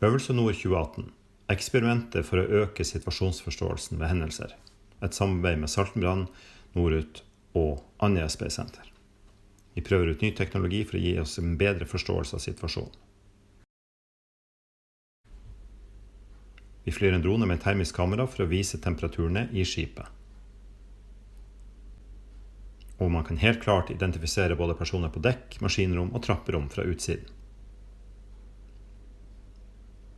Øvelse Nord 2018. Eksperimentet for å øke situasjonsforståelsen ved hendelser. Et samarbeid med Saltenbrand, Norut og Andøya Space Center. Vi prøver ut ny teknologi for å gi oss en bedre forståelse av situasjonen. Vi flyr en drone med en termisk kamera for å vise temperaturene i skipet. Og man kan helt klart identifisere både personer på dekk, maskinrom og trapperom fra utsiden.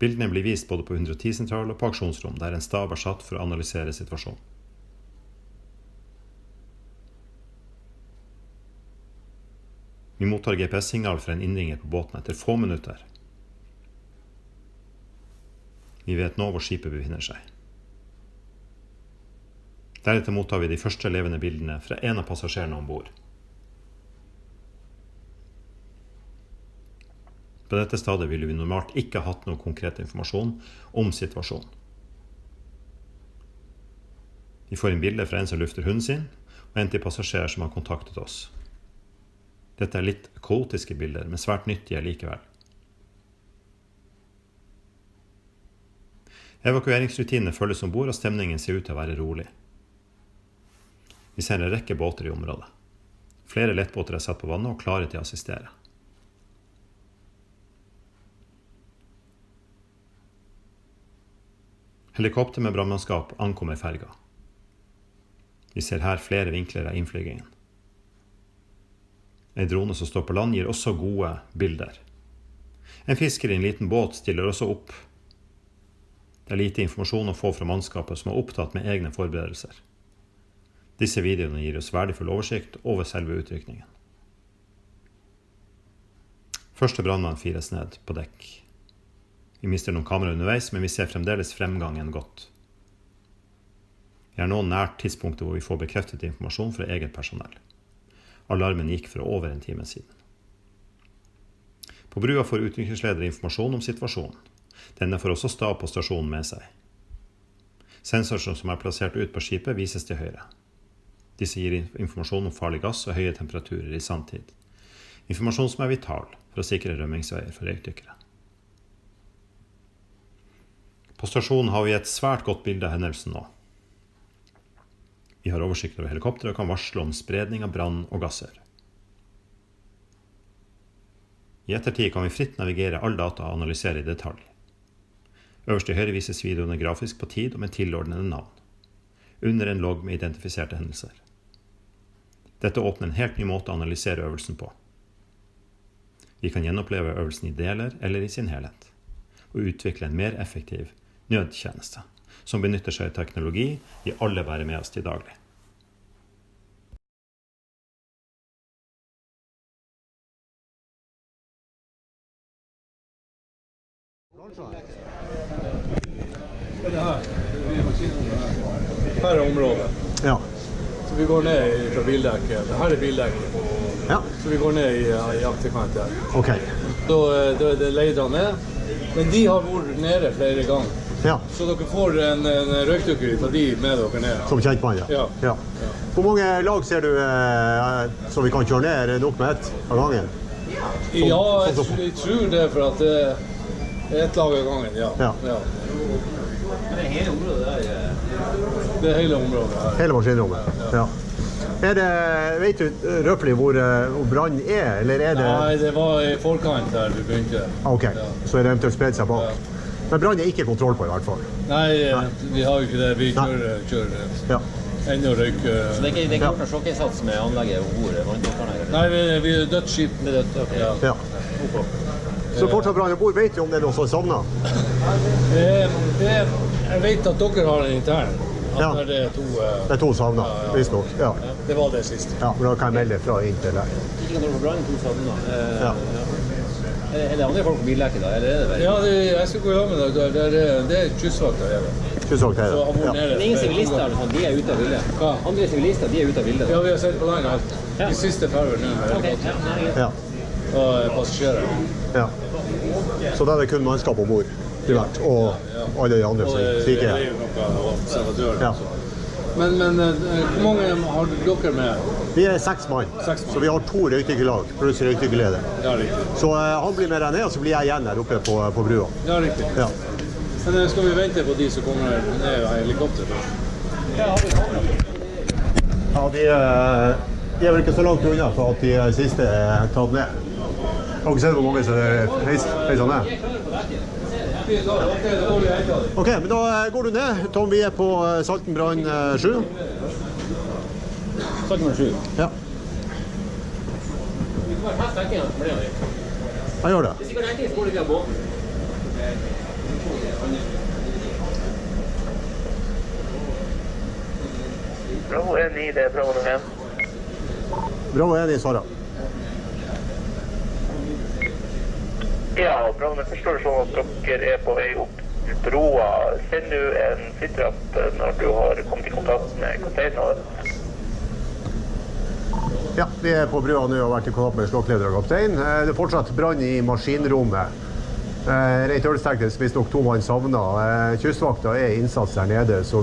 Bildene blir vist både på 110-sentral og på aksjonsrom, der en stab er satt for å analysere situasjonen. Vi mottar GPS-signal fra en innringer på båten etter få minutter. Vi vet nå hvor skipet befinner seg. Deretter mottar vi de første levende bildene fra en av passasjerene ombord. På dette stedet ville vi normalt ikke hatt noe konkret informasjon om situasjonen. Vi får inn bilder fra en som lufter hunden sin, og en til passasjer som har kontaktet oss. Dette er litt kaotiske bilder, men svært nyttige likevel. Evakueringsrutinene følges ombord, og stemningen ser ut til å være rolig. Vi ser en rekke båter i området. Flere lettbåter er satt på vannet og klare til å assistere. Helikopter med brannmannskap ankommer ferga. Vi ser her flere vinkler av innflygingen. En drone som står på land gir også gode bilder. En fisker i en liten båt stiller også opp. Det er lite informasjon å få fra mannskapet som er opptatt med egne forberedelser. Disse videoene gir oss verdifull oversikt over selve utrykningen. Første brannmann fires ned på dekk. Vi mister noen kamera underveis, men vi ser fremdeles fremgangen godt. Vi er nå nært tidspunktet hvor vi får bekreftet informasjon fra eget personell. Alarmen gikk for over en time siden. På brua får utrykningsleder informasjon om situasjonen. Denne får også stab på stasjonen med seg. Sensorer som er plassert ut på skipet vises til høyre. Disse gir informasjon om farlig gass og høye temperaturer i sanntid. Informasjon som er vital for å sikre rømmingsveier for røykdykkere. På stasjonen har vi et svært godt bilde av hendelsen nå. Vi har oversikt over helikopter og kan varsle om spredning av brann og gasser. I ettertid kan vi fritt navigere all data og analysere i detalj. Øverst til høyre vises videoene grafisk på tid og med tilordnede navn. Under en logg med identifiserte hendelser. Dette åpner en helt ny måte å analysere øvelsen på. Vi kan gjenoppleve øvelsen i deler eller i sin helhet, og utvikle en mer effektiv nødtjeneste, som benytter seg av teknologi vi alle bærer med oss til daglig. Her er området. Ja. Så vi går ned fra bildekket. Her er bildekket. Ja. Så vi går ned i akterkant her. Ok. Da er det leidere ned. Men de har vært nede flere ganger. Ja. Så dere får en røykdykker av de med dere ned. Som kjent mann, ja. Ja. Hvor mange lag ser du som vi kan kjøre ned? Er det nok med ett av gangen? Jeg tror det for at det er ett lag av gangen, ja. Det er hele området der? Det er hele området her. Hele maskinrommet? Ja. Vet du røpelig hvor brann er, eller er det... Nei, det var i forkant der vi begynte. Ok, så er det eventuelt spredt seg bak. Ja. Men brann er ikke kontroll på i hvert fall. Nei, vi har jo ikke det. Vi kjører ennå røyk. Så det er ikke gjort noen sjokkinnsats med anlegget ombord? Nei, vi er dødt skip. Det er dødt, ok. Ja. Så fortsatt brann ombord, vet du om det er noen som savner? Jeg vet at dere har en intern. At det er to... Det er to savner, visst nok. Ja. Det var det siste. Ja, men da kan jeg melde fra inn til deg. Ikke kontroll på brann, to savner. Er det andre folk på bildekket da, eller er det bare? Ja, jeg skal gå i med deg. Det er kystvakt der. Kystvakt her, ja. Det er ingen sivilister, de er ute av bildet. Andre sivilister, de er ute av bildet. Ja, vi har sett på land alt. De siste ferver nå her. Ja. Og passasjerer. Ja. Så da er det kun mannskap ombord, primært, og alle de andre som stikker her. Ja. Men hvor mange har dere med? Vi er 6 mann, så vi har 2 røykdykkerlag pluss røykdykkerleder. Ja, riktig. Så han blir med der ned, og så blir jeg igjen her oppe på brua. Ja, riktig. Ja. Men skal vi vente på de som kommer ned av helikopter først? Ja, de er vel ikke så langt unna for at de siste er tatt ned. Har dere sett hvor mange som heiser ned? Ok, men da går du ned. Tom, vi er på Saltenbrann 7. Saltenbrann 7? Ja. Jeg gjør det. Bravo 1-9, det er Bravo 1. Bravo 1 i Sara. Ja, Bravo 1 forstår sånn at dere er på vei opp til broa. Send du en sitrapp når du har kommet i kontakt med kapteinen? Ja, vi er på brua nå og har vært i kontakt med slåkleder og kaptein. Det er fortsatt brann i maskinrommet. Reit Ølstektes hvis nok 2 mann savnet. Kystvakta er innsats der nede, så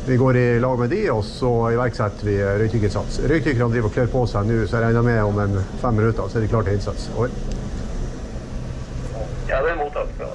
vi går i lag med de, og så iverksetter vi røykdykkinnsats. Røykdykkerne driver og klør på seg nå, så jeg regner med om 5 minutter, så er de klare til innsats. Oi. Ja, det er mottatt fra